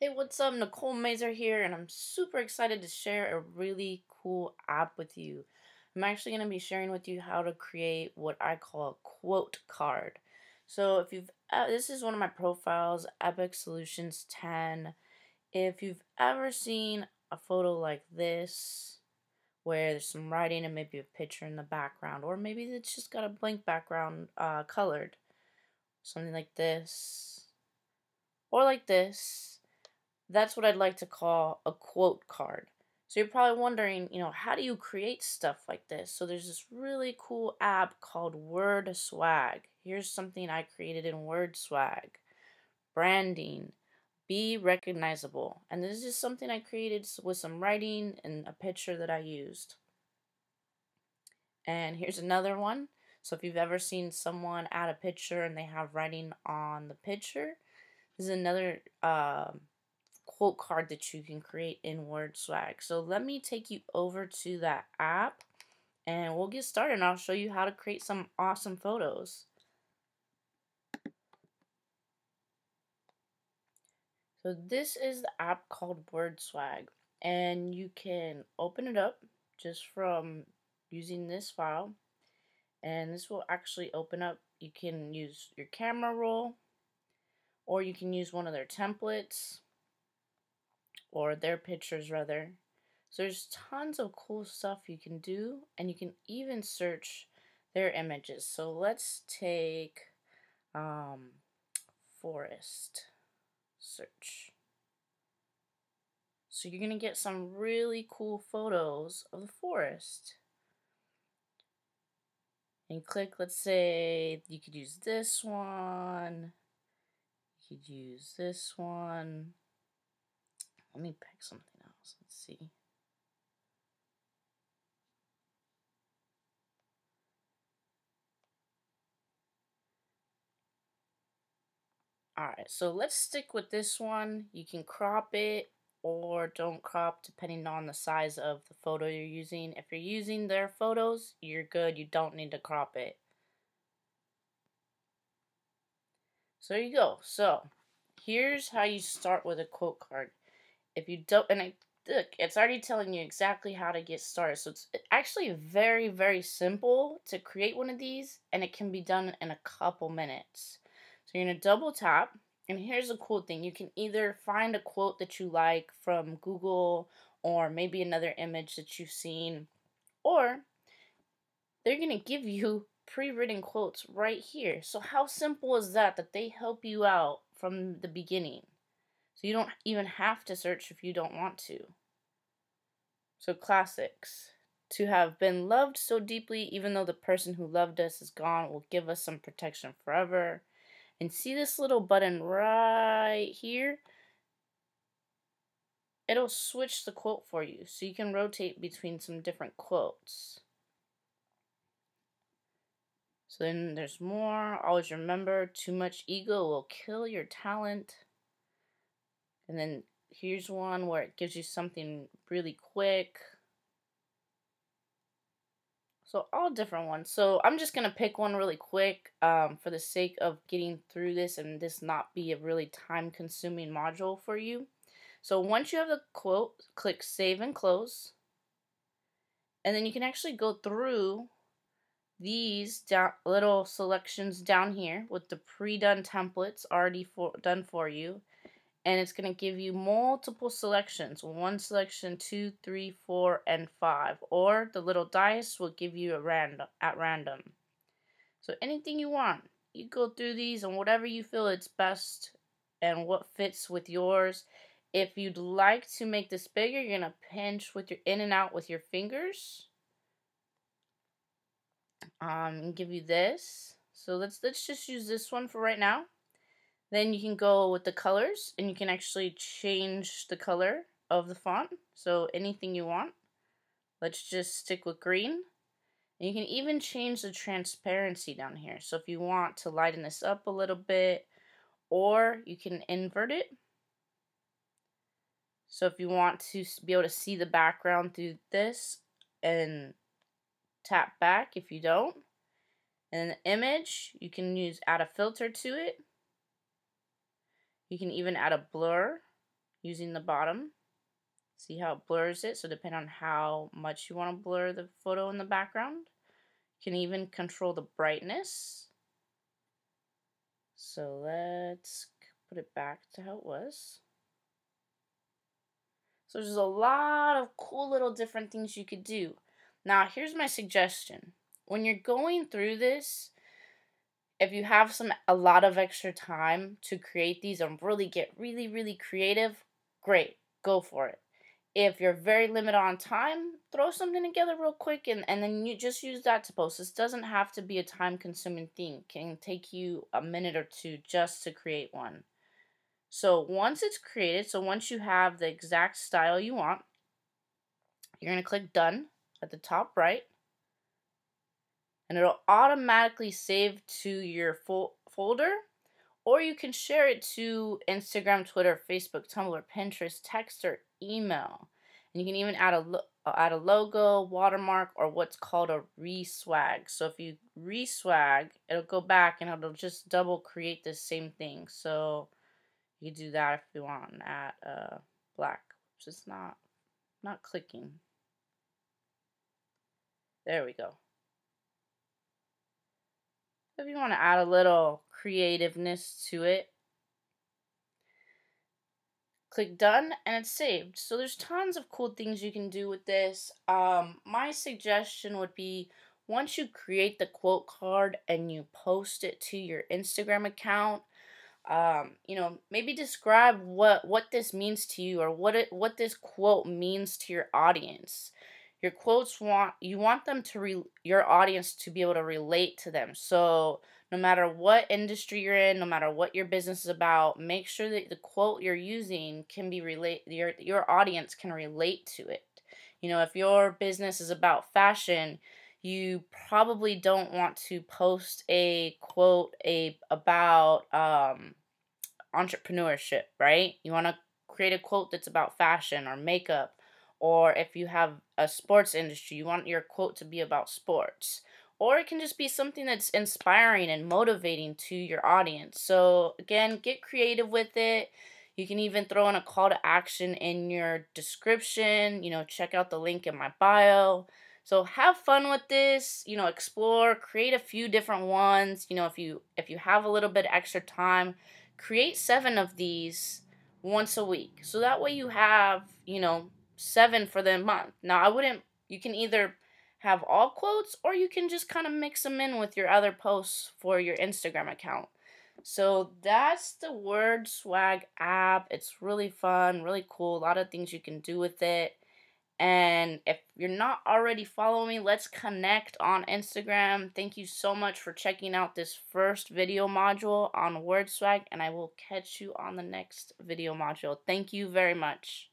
Hey, what's up? Nicole Mazer here, and I'm super excited to share a really cool app with you. I'm actually going to be sharing with you how to create what I call a quote card. So, if you've this is one of my profiles, Epic Solutions 10. If you've ever seen a photo like this, where there's some writing and maybe a picture in the background, or maybe it's just got a blank background colored, something like this, or like this. That's what I'd like to call a quote card. So you're probably wondering, how do you create stuff like this? So there's this really cool app called wordswag. Here's something I created in wordswag. Branding. Be recognizable. And this is something I created with some writing and a picture that I used. And here's another one. So if you've ever seen someone add a picture and they have writing on the picture, this is another quote card that you can create in wordswag. So let me take you over to that app and we'll get started, and I'll show you how to create some awesome photos. So this is the app called wordswag, and you can open it up just from using this file, and this will actually open up. You can use your camera roll, or you can use one of their templates, or their pictures rather. So there's tons of cool stuff you can do, and you can even search their images. So let's take forest search. So you're gonna get some really cool photos of the forest. And click, let's say you could use this one. You could use this one. Let me pick something else. Let's see. Alright, so let's stick with this one. You can crop it or don't crop depending on the size of the photo you're using. If you're using their photos, you're good. You don't need to crop it. So there you go. So here's how you start with a quote card. If you don't, look, it's already telling you exactly how to get started. So it's actually very, very simple to create one of these, and it can be done in a couple minutes. So you're going to double tap, and here's a cool thing. You can either find a quote that you like from Google or maybe another image that you've seen, or they're going to give you pre-written quotes right here. So how simple is that they help you out from the beginning? So you don't even have to search if you don't want to. So classics. To have been loved so deeply, even though the person who loved us is gone, will give us some protection forever. And see this little button right here? It'll switch the quote for you, so you can rotate between some different quotes. So then there's more. Always remember, too much ego will kill your talent. And then here's one where it gives you something really quick. So all different ones. So I'm just going to pick one really quick for the sake of getting through this and this not be a really time consuming module for you. So once you have the quote, click save and close. And then you can actually go through these little selections down here with the pre-done templates already done for you. And it's going to give you multiple selections. One selection, 2, 3, 4, and 5. Or the little dice will give you at random. So anything you want. You go through these and whatever you feel it's best and what fits with yours. If you'd like to make this bigger, you're going to pinch with your in and out with your fingers. And give you this. So let's just use this one for right now. Then you can go with the colors, and you can actually change the color of the font. So anything you want. Let's just stick with green. And you can even change the transparency down here. So if you want to lighten this up a little bit, or you can invert it. So if you want to be able to see the background through this, and tap back if you don't. And the image, you can add a filter to it. You can even add a blur. using the bottom. See how it blurs it? So depending on how much you want to blur the photo in the background. You can even control the brightness. So let's put it back to how it was. So there's a lot of cool little different things you could do. Now, here's my suggestion. When you're going through this, if you have a lot of extra time to create these and really get really creative, great, go for it. If you're very limited on time, throw something together real quick and then you just use that to post. This doesn't have to be a time consuming thing. It can take you a minute or two just to create one. So once it's created, so once you have the exact style you want, you're going to click done at the top right, and it'll automatically save to your folder, or you can share it to Instagram, Twitter, Facebook, Tumblr, Pinterest, text, or email. And you can even add a logo, watermark, or what's called a reswag. So if you reswag, it'll go back and it'll just double create the same thing. So you can do that if you want and add black, which is not clicking. There we go. If you want to add a little creativeness to it, click done and it's saved. So there's tons of cool things you can do with this. My suggestion would be, once you create the quote card and you post it to your Instagram account, maybe describe what this means to you, or what this quote means to your audience. Your quotes you want them to your audience to be able to relate to them. So no matter what industry you're in, no matter what your business is about, make sure that the quote you're using can be your audience can relate to it. If your business is about fashion, you probably don't want to post a quote about entrepreneurship, right? You want to create a quote that's about fashion or makeup. Or if you have a sports industry, you want your quote to be about sports. Or it can just be something that's inspiring and motivating to your audience. So again, get creative with it. You can even throw in a call to action in your description. Check out the link in my bio. So have fun with this. Explore, create a few different ones. If you have a little bit extra time, create 7 of these once a week. So that way you have, 7 for the month. Now, you can either have all quotes, or you can just kind of mix them in with your other posts for your Instagram account. So that's the wordswag app. It's really fun, really cool. A lot of things you can do with it. And if you're not already following me, let's connect on Instagram. Thank you so much for checking out this first video module on wordswag, and I will catch you on the next video module. Thank you very much.